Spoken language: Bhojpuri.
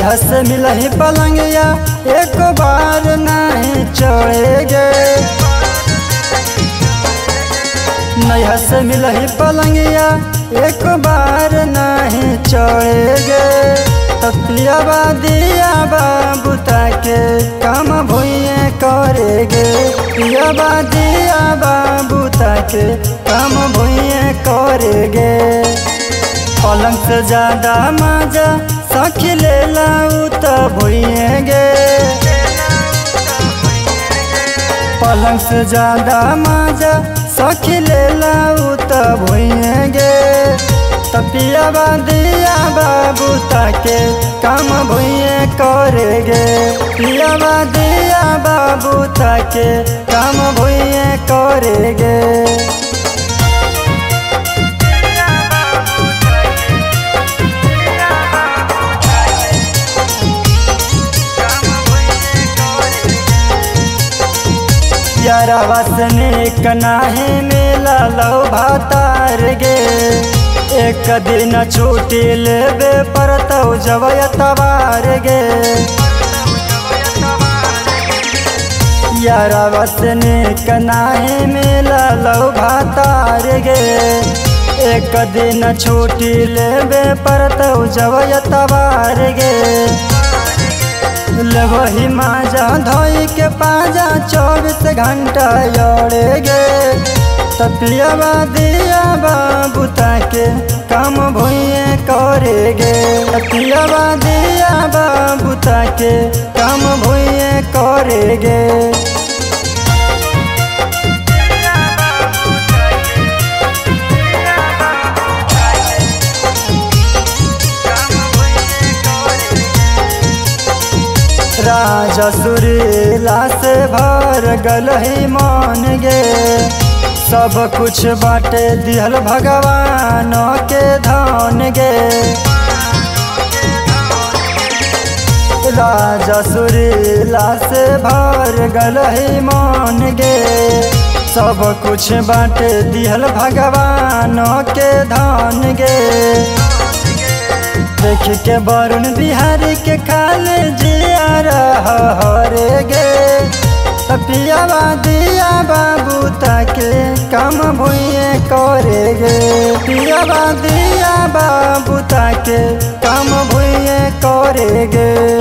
नैहर से मिलही पलंगिया एक बार नहीं चढ़ेगे। नैहर से मिलही पलंगिया एक बार नहीं चढ़ेगे। तपिया दिया बाबूता के काम भुइए करेगे। पिया दिया बाबूता के काम भुइए करेगे। पलंग से ज्यादा मजा सखी ले लाऊ तो भुइएगे। पलंग से ज्यादा मजा सखी ले लाऊ तो भुइएगे। तपिया दिया बाबूता के काम भुइए करेगे। पिया दिया बाबूता के काम भुइए करेगे। यारावा से निक नाही मिला लो भातार गे। एक दिन छुट्टी लेबे पड़तौ जब एतवार गे। यारावा से निक नाही मिला लो भातार गे। एक दिन छुट्टी लेबे पड़तौ जब एतवार गे। वही माजा धोई के पाजा 24 घंटा योड़ेगे। तपिया दिया बाबूता के काम भुइए करेगे। तपिया दिया बाबूता के काम भुइए करेगे। राजा सुरीला से भर गल ही मान गे। सब कुछ बाटे दिहल भगवान के धान गे। राजा सुरीला से भर गल ही मान गे। सब कुछ बाटे दिहल भगवान के धान गे। देख के वरुण बिहारी के खाले जिया हरे गे। तपिया दिया बाबूता के काम भुइए करेगे। पिया दिया बाबूता के काम भुइए करेगे।